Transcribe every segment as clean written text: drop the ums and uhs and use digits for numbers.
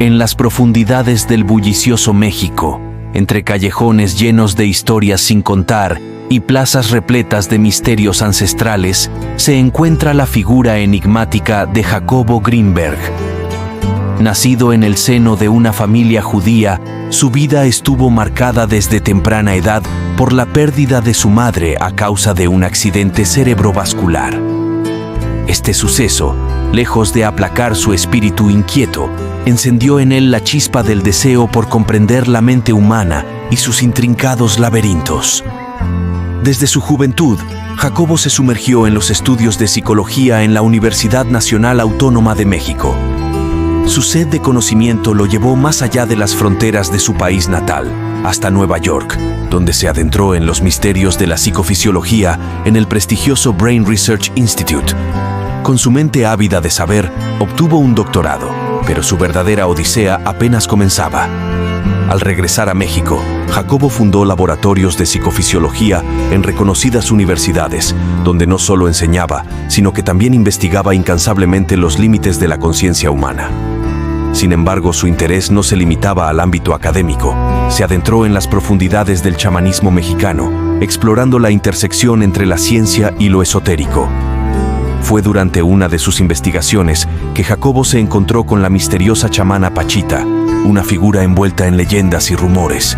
En las profundidades del bullicioso México, entre callejones llenos de historias sin contar y plazas repletas de misterios ancestrales, se encuentra la figura enigmática de Jacobo Greenberg. Nacido en el seno de una familia judía, su vida estuvo marcada desde temprana edad por la pérdida de su madre a causa de un accidente cerebrovascular. Este suceso, lejos de aplacar su espíritu inquieto, encendió en él la chispa del deseo por comprender la mente humana y sus intrincados laberintos. Desde su juventud, Jacobo se sumergió en los estudios de psicología en la Universidad Nacional Autónoma de México. Su sed de conocimiento lo llevó más allá de las fronteras de su país natal, hasta Nueva York, donde se adentró en los misterios de la psicofisiología en el prestigioso Brain Research Institute. Con su mente ávida de saber, obtuvo un doctorado, pero su verdadera odisea apenas comenzaba. Al regresar a México, Jacobo fundó laboratorios de psicofisiología en reconocidas universidades, donde no solo enseñaba, sino que también investigaba incansablemente los límites de la conciencia humana. Sin embargo, su interés no se limitaba al ámbito académico. Se adentró en las profundidades del chamanismo mexicano, explorando la intersección entre la ciencia y lo esotérico. Fue durante una de sus investigaciones que Jacobo se encontró con la misteriosa chamana Pachita, una figura envuelta en leyendas y rumores.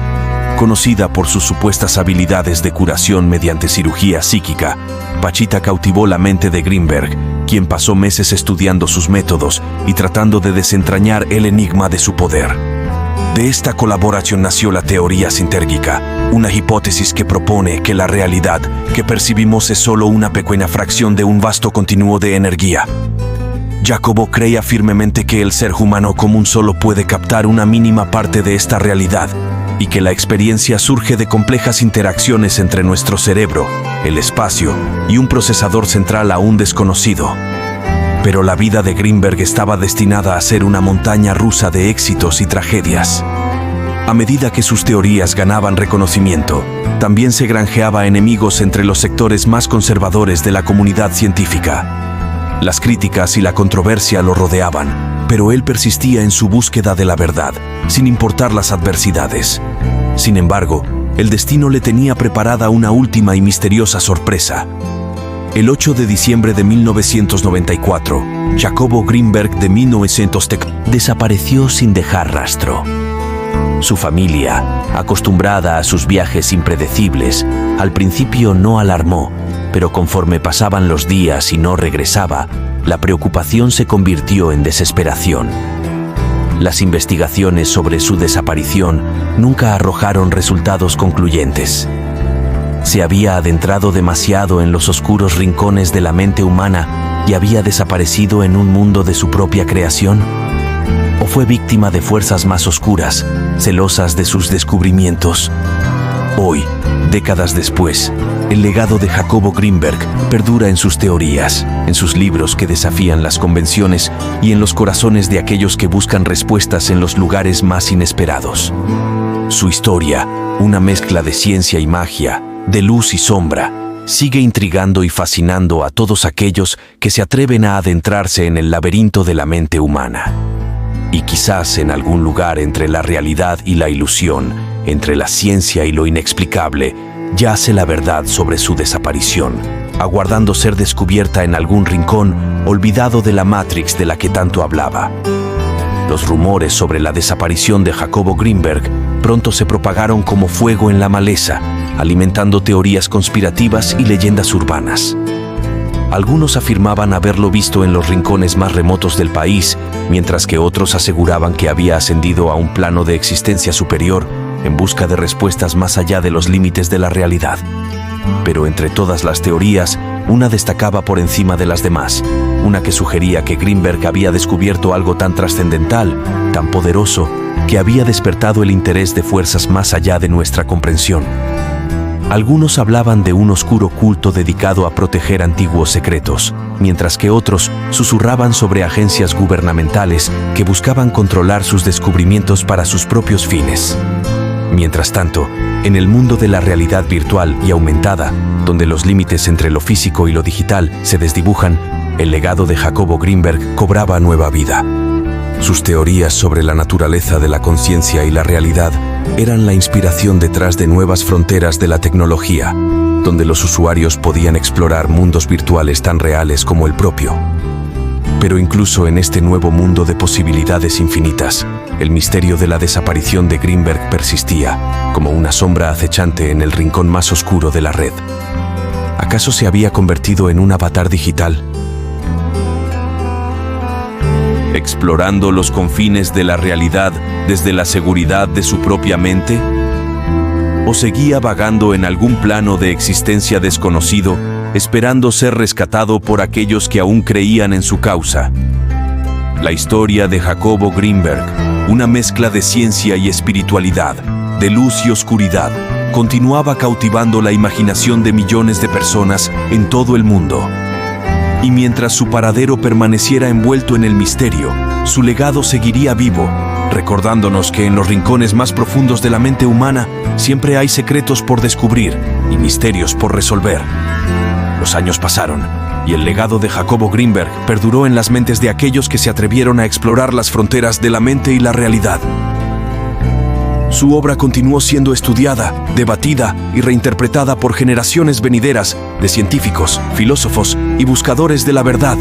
Conocida por sus supuestas habilidades de curación mediante cirugía psíquica, Pachita cautivó la mente de Greenberg, quien pasó meses estudiando sus métodos y tratando de desentrañar el enigma de su poder. De esta colaboración nació la teoría sintérgica, una hipótesis que propone que la realidad que percibimos es solo una pequeña fracción de un vasto continuo de energía. Jacobo creía firmemente que el ser humano común solo puede captar una mínima parte de esta realidad y que la experiencia surge de complejas interacciones entre nuestro cerebro, el espacio y un procesador central aún desconocido. Pero la vida de Greenberg estaba destinada a ser una montaña rusa de éxitos y tragedias. A medida que sus teorías ganaban reconocimiento, también se granjeaba enemigos entre los sectores más conservadores de la comunidad científica. Las críticas y la controversia lo rodeaban, pero él persistía en su búsqueda de la verdad, sin importar las adversidades. Sin embargo, el destino le tenía preparada una última y misteriosa sorpresa. El 8 de diciembre de 1994, Jacobo Greenberg de 1900 desapareció sin dejar rastro. Su familia, acostumbrada a sus viajes impredecibles, al principio no alarmó, pero conforme pasaban los días y no regresaba, la preocupación se convirtió en desesperación. Las investigaciones sobre su desaparición nunca arrojaron resultados concluyentes. ¿Se había adentrado demasiado en los oscuros rincones de la mente humana y había desaparecido en un mundo de su propia creación? ¿O fue víctima de fuerzas más oscuras, celosas de sus descubrimientos? Hoy, décadas después, el legado de Jacobo Greenberg perdura en sus teorías, en sus libros que desafían las convenciones y en los corazones de aquellos que buscan respuestas en los lugares más inesperados. Su historia, una mezcla de ciencia y magia, de luz y sombra, sigue intrigando y fascinando a todos aquellos que se atreven a adentrarse en el laberinto de la mente humana. Y quizás en algún lugar entre la realidad y la ilusión, entre la ciencia y lo inexplicable, yace la verdad sobre su desaparición, aguardando ser descubierta en algún rincón olvidado de la Matrix de la que tanto hablaba. Los rumores sobre la desaparición de Jacobo Greenberg pronto se propagaron como fuego en la maleza, alimentando teorías conspirativas y leyendas urbanas. Algunos afirmaban haberlo visto en los rincones más remotos del país, mientras que otros aseguraban que había ascendido a un plano de existencia superior en busca de respuestas más allá de los límites de la realidad. Pero entre todas las teorías, una destacaba por encima de las demás, una que sugería que Greenberg había descubierto algo tan trascendental, tan poderoso, que había despertado el interés de fuerzas más allá de nuestra comprensión. Algunos hablaban de un oscuro culto dedicado a proteger antiguos secretos, mientras que otros susurraban sobre agencias gubernamentales que buscaban controlar sus descubrimientos para sus propios fines. Mientras tanto, en el mundo de la realidad virtual y aumentada, donde los límites entre lo físico y lo digital se desdibujan, el legado de Jacobo Greenberg cobraba nueva vida. Sus teorías sobre la naturaleza de la conciencia y la realidad eran la inspiración detrás de nuevas fronteras de la tecnología, donde los usuarios podían explorar mundos virtuales tan reales como el propio. Pero incluso en este nuevo mundo de posibilidades infinitas, el misterio de la desaparición de Greenberg persistía, como una sombra acechante en el rincón más oscuro de la red. ¿Acaso se había convertido en un avatar digital? ¿Explorando los confines de la realidad desde la seguridad de su propia mente? ¿O seguía vagando en algún plano de existencia desconocido, esperando ser rescatado por aquellos que aún creían en su causa? La historia de Jacobo Greenberg, una mezcla de ciencia y espiritualidad, de luz y oscuridad, continuaba cautivando la imaginación de millones de personas en todo el mundo. Y mientras su paradero permaneciera envuelto en el misterio, su legado seguiría vivo, recordándonos que en los rincones más profundos de la mente humana siempre hay secretos por descubrir y misterios por resolver. Los años pasaron, y el legado de Jacobo Greenberg perduró en las mentes de aquellos que se atrevieron a explorar las fronteras de la mente y la realidad. Su obra continuó siendo estudiada, debatida y reinterpretada por generaciones venideras de científicos, filósofos y buscadores de la verdad.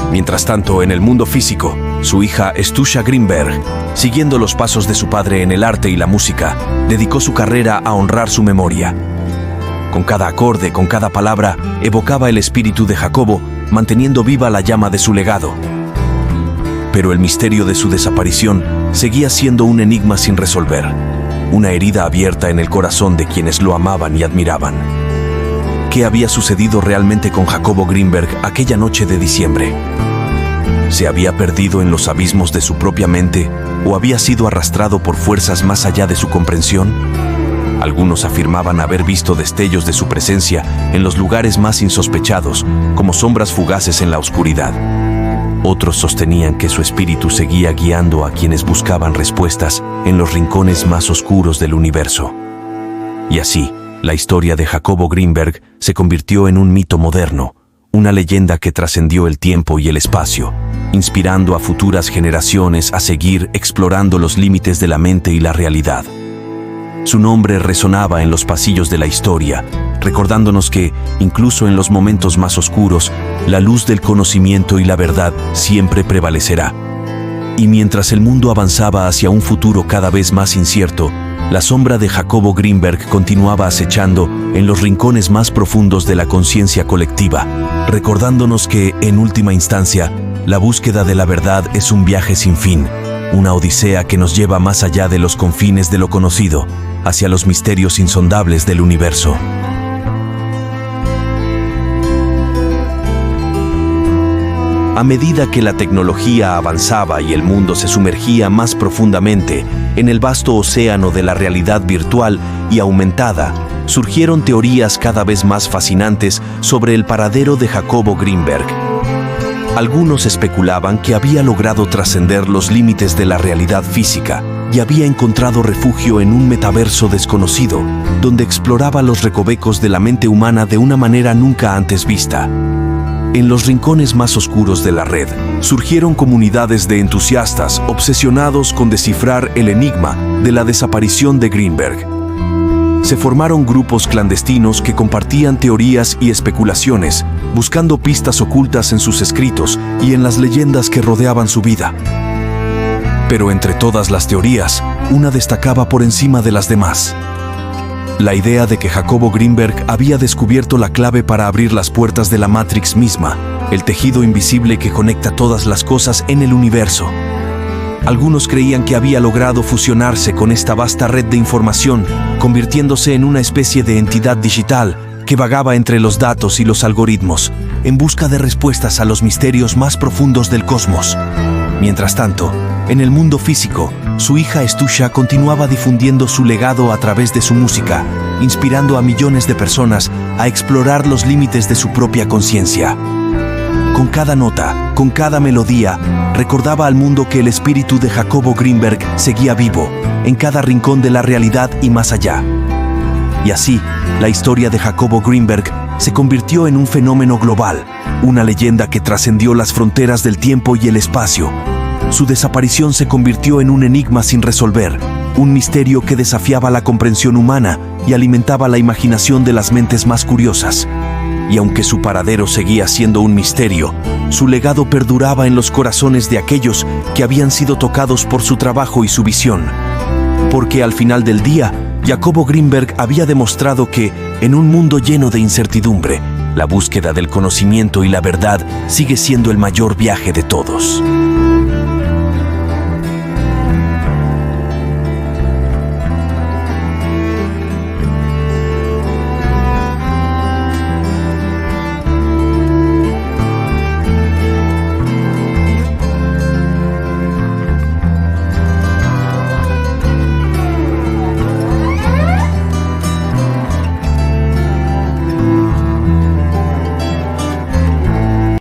Mientras tanto, en el mundo físico, su hija Stusha Greenberg, siguiendo los pasos de su padre en el arte y la música, dedicó su carrera a honrar su memoria. Con cada acorde, con cada palabra, evocaba el espíritu de Jacobo, manteniendo viva la llama de su legado. Pero el misterio de su desaparición seguía siendo un enigma sin resolver, una herida abierta en el corazón de quienes lo amaban y admiraban. ¿Qué había sucedido realmente con Jacobo Greenberg aquella noche de diciembre? ¿Se había perdido en los abismos de su propia mente o había sido arrastrado por fuerzas más allá de su comprensión? Algunos afirmaban haber visto destellos de su presencia en los lugares más insospechados, como sombras fugaces en la oscuridad. Otros sostenían que su espíritu seguía guiando a quienes buscaban respuestas en los rincones más oscuros del universo. Y así, la historia de Jacobo Greenberg se convirtió en un mito moderno, una leyenda que trascendió el tiempo y el espacio, inspirando a futuras generaciones a seguir explorando los límites de la mente y la realidad. Su nombre resonaba en los pasillos de la historia, recordándonos que, incluso en los momentos más oscuros, la luz del conocimiento y la verdad siempre prevalecerá. Y mientras el mundo avanzaba hacia un futuro cada vez más incierto, la sombra de Jacobo Greenberg continuaba acechando en los rincones más profundos de la conciencia colectiva, recordándonos que, en última instancia, la búsqueda de la verdad es un viaje sin fin, una odisea que nos lleva más allá de los confines de lo conocido, hacia los misterios insondables del universo. A medida que la tecnología avanzaba y el mundo se sumergía más profundamente en el vasto océano de la realidad virtual y aumentada, surgieron teorías cada vez más fascinantes sobre el paradero de Jacobo Greenberg. Algunos especulaban que había logrado trascender los límites de la realidad física y había encontrado refugio en un metaverso desconocido, donde exploraba los recovecos de la mente humana de una manera nunca antes vista. En los rincones más oscuros de la red, surgieron comunidades de entusiastas obsesionados con descifrar el enigma de la desaparición de Greenberg. Se formaron grupos clandestinos que compartían teorías y especulaciones, buscando pistas ocultas en sus escritos y en las leyendas que rodeaban su vida. Pero entre todas las teorías, una destacaba por encima de las demás. La idea de que Jacobo Greenberg había descubierto la clave para abrir las puertas de la Matrix misma, el tejido invisible que conecta todas las cosas en el universo. Algunos creían que había logrado fusionarse con esta vasta red de información, convirtiéndose en una especie de entidad digital que vagaba entre los datos y los algoritmos, en busca de respuestas a los misterios más profundos del cosmos. Mientras tanto, en el mundo físico, su hija Stusha continuaba difundiendo su legado a través de su música, inspirando a millones de personas a explorar los límites de su propia conciencia. Con cada nota, con cada melodía, recordaba al mundo que el espíritu de Jacobo Greenberg seguía vivo, en cada rincón de la realidad y más allá. Y así, la historia de Jacobo Greenberg se convirtió en un fenómeno global, una leyenda que trascendió las fronteras del tiempo y el espacio, Su desaparición se convirtió en un enigma sin resolver, un misterio que desafiaba la comprensión humana y alimentaba la imaginación de las mentes más curiosas. Y aunque su paradero seguía siendo un misterio, su legado perduraba en los corazones de aquellos que habían sido tocados por su trabajo y su visión. Porque al final del día, Jacobo Greenberg había demostrado que, en un mundo lleno de incertidumbre, la búsqueda del conocimiento y la verdad sigue siendo el mayor viaje de todos.